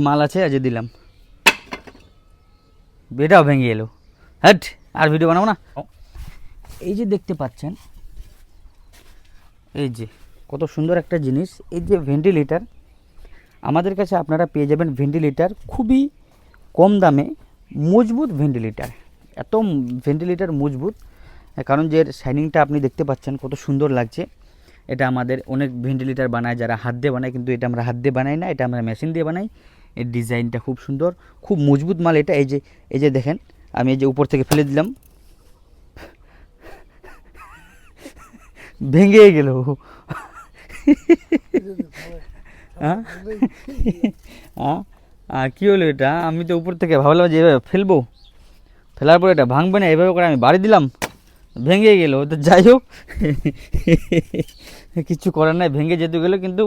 মাল আছে আজ দিলাম, এটাও ভেঙে এলো। হ্যাট, আর ভিডিও বানাবো না। এই যে দেখতে পাচ্ছেন, এই যে কত সুন্দর একটা জিনিস, এই যে ভেন্টিলেটার আমাদের কাছে আপনারা পেয়ে যাবেন। ভেন্টিলেটার খুবই কম দামে, মজবুত ভেন্টিলেটার, এত ভেন্টিলেটার মজবুত, কারণ যে শাইনিংটা আপনি দেখতে পাচ্ছেন কত সুন্দর লাগছে। এটা আমাদের অনেক ভেন্টিলেটার বানায় যারা হাত দিয়ে বানায়, কিন্তু এটা আমরা হাত দিয়ে বানাই না, এটা আমরা মেশিন দিয়ে বানাই। এর ডিজাইনটা খুব সুন্দর, খুব মজবুত মাল এটা। এই যে দেখেন, আমি এই যে উপর থেকে ফেলে দিলাম, ভেঙে গেল। হ্যাঁ হ্যাঁ, কী হলো এটা? আমি তো উপর থেকে ভাবলাম যে এভাবে ফেলবো, ফেলার পরে এটা ভাঙবে না, এভাবে করে আমি বাড়ি দিলাম, ভেঙে গেলো। তো যাই হোক, কিছু করার নাই, ভেঙে যেতে গেলো, কিন্তু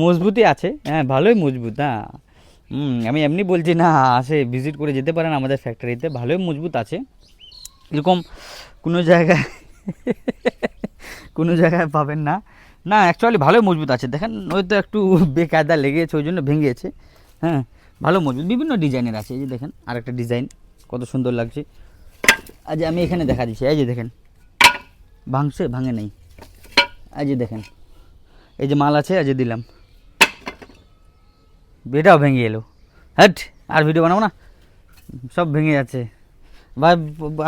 মজবুতই আছে। হ্যাঁ, ভালোই মজবুত। হ্যাঁ, আমি এমনি বলছি না, আসে ভিজিট করে যেতে পারেন আমাদের ফ্যাক্টরিতে, ভালোই মজবুত আছে। এরকম কোনো জায়গায় কোনো জায়গায় পাবেন না। না, অ্যাকচুয়ালি ভালোই মজবুত আছে। দেখেন, হয়তো একটু বেকায়দা লেগেছে, ওই জন্য ভেঙেছে। হ্যাঁ, ভালো মজবুত, বিভিন্ন ডিজাইনের আছে। এই যে দেখেন, আরেকটা ডিজাইন কত সুন্দর লাগছে। আজ আমি এখানে দেখা দিচ্ছি, এই যে দেখেন, ভাঙছে, ভাঙে নেই। এই যে দেখেন, এই যে মাল আছে আজ দিলাম, এটাও ভেঙে এলো। হ্যাট, আর ভিডিও বানাবো না, সব ভেঙে যাচ্ছে ভাই।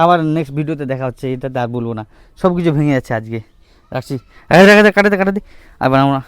আবার নেক্সট ভিডিওতে দেখা হচ্ছে, এটাতে আর বলবো না, সব কিছু ভেঙে যাচ্ছে আজকে। রাখছি, কাটাতে কাটাতে আর বানাবো না।